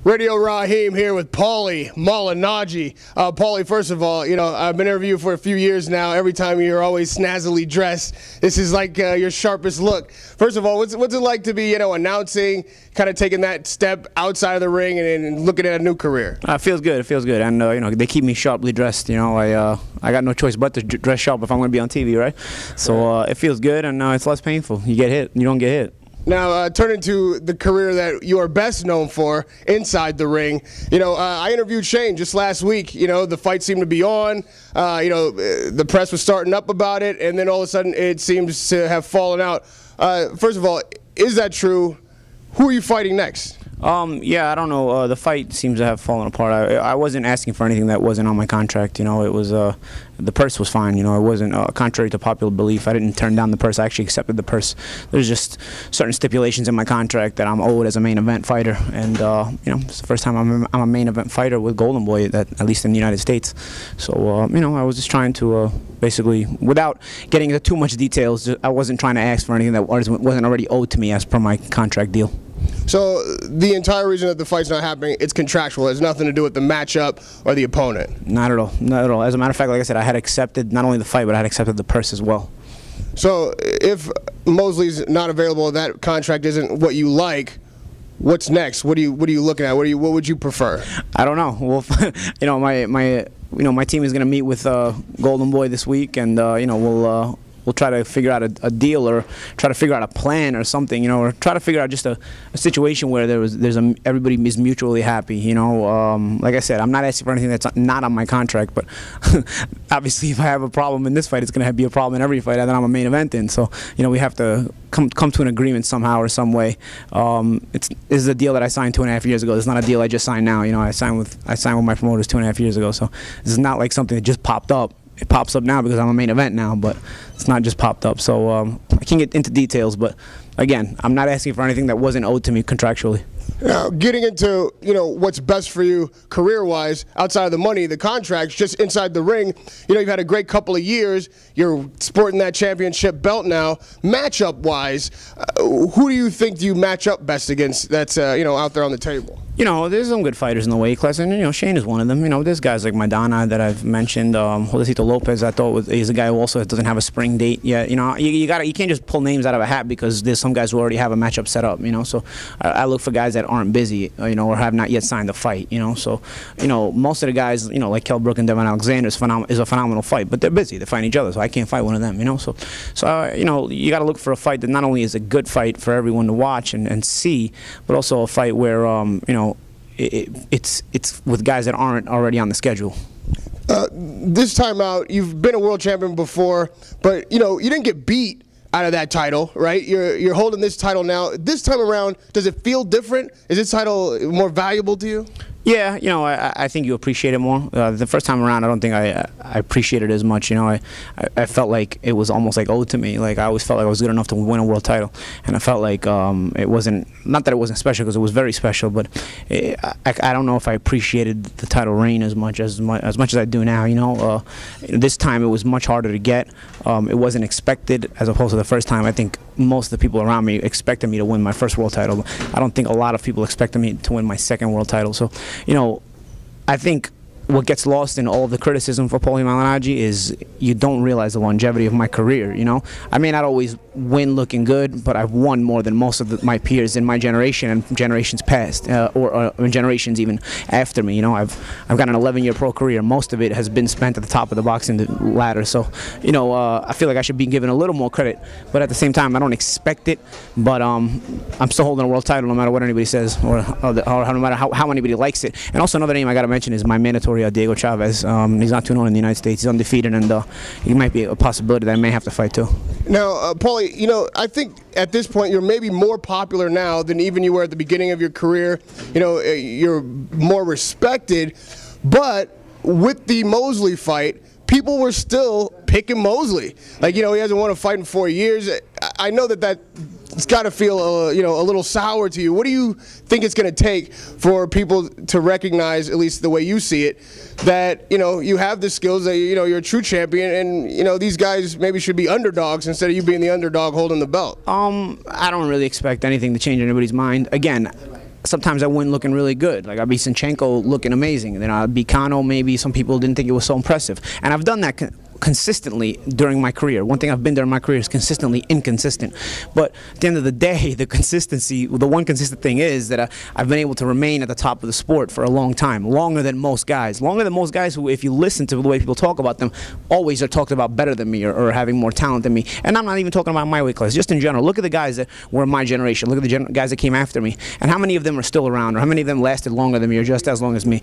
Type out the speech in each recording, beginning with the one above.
Radio Rahim here with Paulie Malignaggi. Paulie, first of all, I've been interviewing you for a few years now. Every time you're always snazzily dressed. This is like your sharpest look. First of all, what's it like to be, announcing, kind of taking that step outside of the ring and looking at a new career? It feels good. It feels good, and they keep me sharply dressed. I got no choice but to dress sharp if I'm going to be on TV, right? So it feels good, and it's less painful. You get hit, you don't get hit. Now, turning to the career that you are best known for inside the ring, I interviewed Shane just last week. The fight seemed to be on. The press was starting up about it, and then all of a sudden it seems to have fallen out. First of all, is that true? Who are you fighting next? Yeah, I don't know. The fight seems to have fallen apart. I wasn't asking for anything that wasn't on my contract. It was the purse was fine. It wasn't contrary to popular belief. I didn't turn down the purse. I actually accepted the purse. There's just certain stipulations in my contract that I'm owed as a main event fighter, and it's the first time I'm a main event fighter with Golden Boy, at least in the United States. So I was just trying to basically, without getting into too much details, I wasn't trying to ask for anything that wasn't already owed to me as per my contract deal. So the entire reason that the fight's not happening, it's contractual. It has nothing to do with the matchup or the opponent. Not at all. Not at all. As a matter of fact, like I said, I had accepted not only the fight, but I had accepted the purse as well. So if Mosley's not available, that contract isn't what you like, what's next? What are you looking at? What would you prefer? I don't know. Well, my team is going to meet with Golden Boy this week, and we'll try to figure out a deal, or try to figure out a plan or something, or try to figure out just a situation where everybody is mutually happy. Like I said, I'm not asking for anything that's not on my contract, but obviously if I have a problem in this fight, it's going to be a problem in every fight that I'm a main event in. So we have to come to an agreement somehow or some way. This is a deal that I signed 2.5 years ago. It's not a deal I just signed now. I signed with my promoters 2.5 years ago. So this is not like something that just popped up. It pops up now because I'm a main event now, but it's not just popped up. So I can't get into details, but again, I'm not asking for anything that wasn't owed to me contractually. Now, getting into what's best for you career-wise, outside of the money, the contracts, just inside the ring, you've had a great couple of years. You're sporting that championship belt now. Matchup-wise, who do you think you match up best against? That's out there on the table. There's some good fighters in the weight class, and Shane is one of them. There's guys like Madonna that I've mentioned. Josecito Lopez, I thought he's a guy who also doesn't have a spring date yet. You can't just pull names out of a hat because there's some guys who already have a matchup set up. So I look for guys that aren't busy, or have not yet signed a fight. So most of the guys, like Kell Brook and Devon Alexander is a phenomenal fight, but they're busy. They're fighting each other, so I can't fight one of them. So you got to look for a fight that not only is a good fight for everyone to watch and see, but also a fight where it's with guys that aren't already on the schedule. This time out, you've been a world champion before, but you didn't get beat out of that title, right? You're holding this title now. This time around, does it feel different? Is this title more valuable to you? Yeah, I think you appreciate it more. The first time around, I don't think I appreciated it as much. I felt like it was almost like owed to me. Like I always felt like I was good enough to win a world title, and I felt like it wasn't, not that it wasn't special because it was very special, but I don't know if I appreciated the title reign as much as I do now. This time it was much harder to get. It wasn't expected as opposed to the first time. I think most of the people around me expected me to win my first world title. I don't think a lot of people expected me to win my second world title. So, I think what gets lost in all of the criticism for Paulie Malignaggi is you don't realize the longevity of my career. I may not always win looking good, but I've won more than most of my peers in my generation and generations past, or generations even after me. I've got an 11-year pro career. Most of it has been spent at the top of the boxing ladder. So I feel like I should be given a little more credit, but at the same time I don't expect it. But I'm still holding a world title no matter what anybody says, or no matter how anybody likes it. And also another name I got to mention is my mandatory Diego Chavez. He's not too known in the United States. He's undefeated, and he might be a possibility that I may have to fight too. Now, Paulie, I think at this point you're maybe more popular now than even you were at the beginning of your career. You're more respected, but with the Mosley fight, people were still picking Mosley. Like, he hasn't won a fight in 4 years. I know it's got to feel a little sour to you. What do you think it's going to take for people to recognize, at least the way you see it, that you have the skills, that you're a true champion, and these guys maybe should be underdogs instead of you being the underdog holding the belt? I don't really expect anything to change anybody's mind. Again, sometimes I win looking really good. Like I beat Sinchenko looking amazing. And then I beat Kano, maybe some people didn't think it was so impressive. And I've done that consistently during my career. One thing I've been there in my career is consistently inconsistent. But at the end of the day, the consistency, the one consistent thing is that I've been able to remain at the top of the sport for a long time, longer than most guys. Longer than most guys who, if you listen to the way people talk about them, always are talked about better than me or having more talent than me. And I'm not even talking about my weight class, just in general. Look at the guys that were my generation. Look at the guys that came after me. And how many of them are still around, or how many of them lasted longer than me or just as long as me?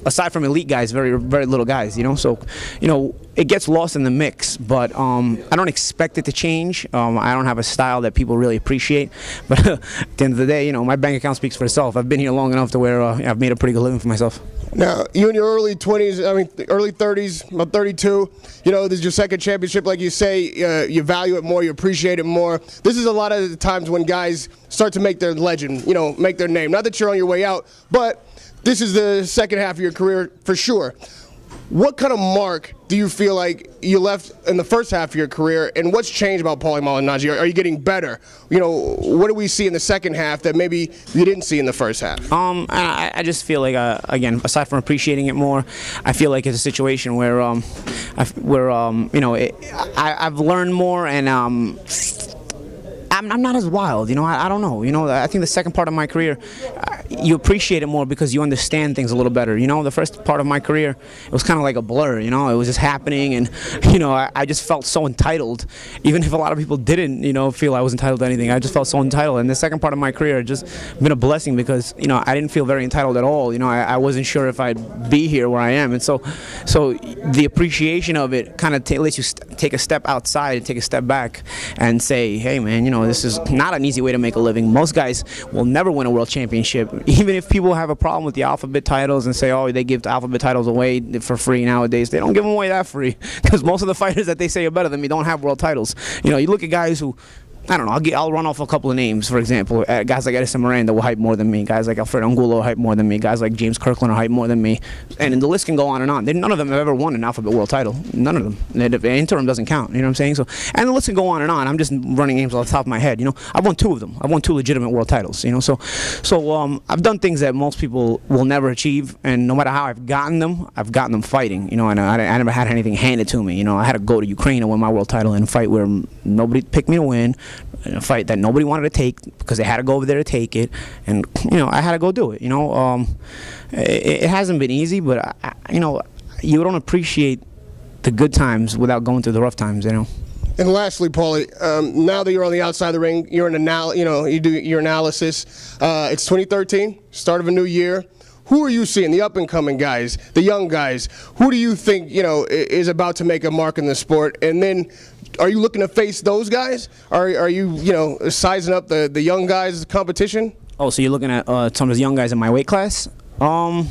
Aside from elite guys, very, very little guys, you know? So, you know, it gets lost in the mix, but I don't expect it to change. I don't have a style that people really appreciate, but at the end of the day, you know, my bank account speaks for itself. I've been here long enough to where I've made a pretty good living for myself. Now, you in your early 20s, I mean, early 30s, about 32, you know, this is your second championship, like you say, you value it more, you appreciate it more. This is a lot of the times when guys start to make their legend, you know, make their name. Not that you're on your way out, but this is the second half of your career for sure. What kind of mark do you feel like you left in the first half of your career, and what's changed about Paulie Malignaggi? Are you getting better? You know, what do we see in the second half that maybe you didn't see in the first half? I just feel like, again, aside from appreciating it more, I feel like it's a situation where, you know, I've learned more, and I'm not as wild, you know. I don't know, you know. I think the second part of my career, you appreciate it more because you understand things a little better. You know, the first part of my career, it was kind of like a blur. You know, it was just happening, and you know, I just felt so entitled, even if a lot of people didn't, you know, feel I was entitled to anything. I just felt so entitled. And the second part of my career, just been a blessing because, you know, I didn't feel very entitled at all. You know, I wasn't sure if I'd be here where I am, and so the appreciation of it kind of lets you take a step outside and take a step back and say, hey, man, you know, this is not an easy way to make a living. Most guys will never win a world championship. Even if people have a problem with the alphabet titles and say, oh, they give the alphabet titles away for free nowadays, they don't give them away that free, because most of the fighters that they say are better than me don't have world titles. You know, you look at guys who, I don't know, I'll run off a couple of names. For example, guys like Edison Miranda will hype more than me. Guys like Alfredo Angulo hype more than me. Guys like James Kirkland are hype more than me. And the list can go on and on. None of them have ever won an alphabet world title. None of them. The interim doesn't count. You know what I'm saying? So, and the list can go on and on. I'm just running names off the top of my head. You know, I've won 2 of them. I've won 2 legitimate world titles. You know, so I've done things that most people will never achieve. And no matter how I've gotten them fighting. You know, and I never had anything handed to me. You know, I had to go to Ukraine to win my world title in a fight where nobody picked me to win. In a fight that nobody wanted to take because they had to go over there to take it, and you know, I had to go do it. You know, it hasn't been easy, but you know, you don't appreciate the good times without going through the rough times. You know. And lastly, Paulie, now that you're on the outside of the ring, you're you do your analysis. It's 2013, start of a new year. Who are you seeing, the up-and-coming guys, the young guys? Who do you think, you know, is about to make a mark in the sport? And then, are you looking to face those guys? Are you, you know, sizing up the young guys' competition? Oh, so you're looking at some of the young guys in my weight class? Young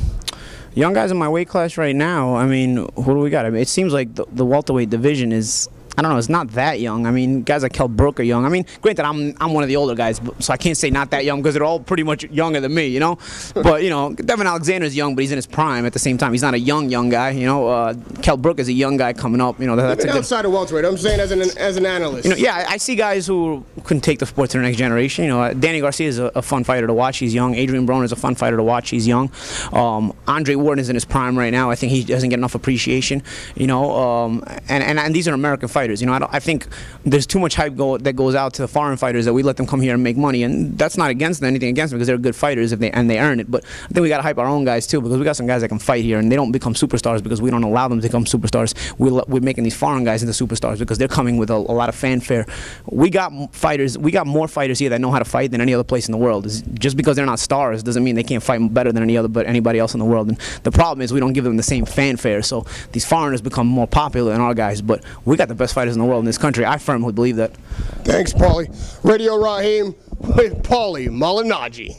guys in my weight class right now, I mean, who do we got? I mean, it seems like the welterweight division is, I don't know, it's not that young. I mean, guys like Kell Brook are young. I mean, granted, I'm one of the older guys, so I can't say not that young because they're all pretty much younger than me, you know? But, you know, Devin Alexander's young, but he's in his prime at the same time. He's not a young guy, you know? Kell Brook is a young guy coming up, you know? That's outside of welterweight, I'm saying as an analyst. You know, yeah, I see guys who can take the sport to the next generation. You know, Danny Garcia is a fun fighter to watch. He's young. Adrian Broner is a fun fighter to watch. He's young. Andre Ward is in his prime right now. I think he doesn't get enough appreciation, you know? And these are American fighters, you know? I think there's too much hype that goes out to the foreign fighters that we let them come here and make money, and that's not anything against them because they're good fighters if they earn it. But I think we got to hype our own guys too, because we got some guys that can fight here and they don't become superstars because we don't allow them to become superstars. We're making these foreign guys into superstars because they're coming with a lot of fanfare. We got more fighters here that know how to fight than any other place in the world. Just because they're not stars doesn't mean they can't fight better than anybody else in the world. And the problem is we don't give them the same fanfare, so these foreigners become more popular than our guys. But we got the best fighters in the world in this country. I firmly believe that. Thanks, Paulie. Radio Rahim with Paulie Malignaggi.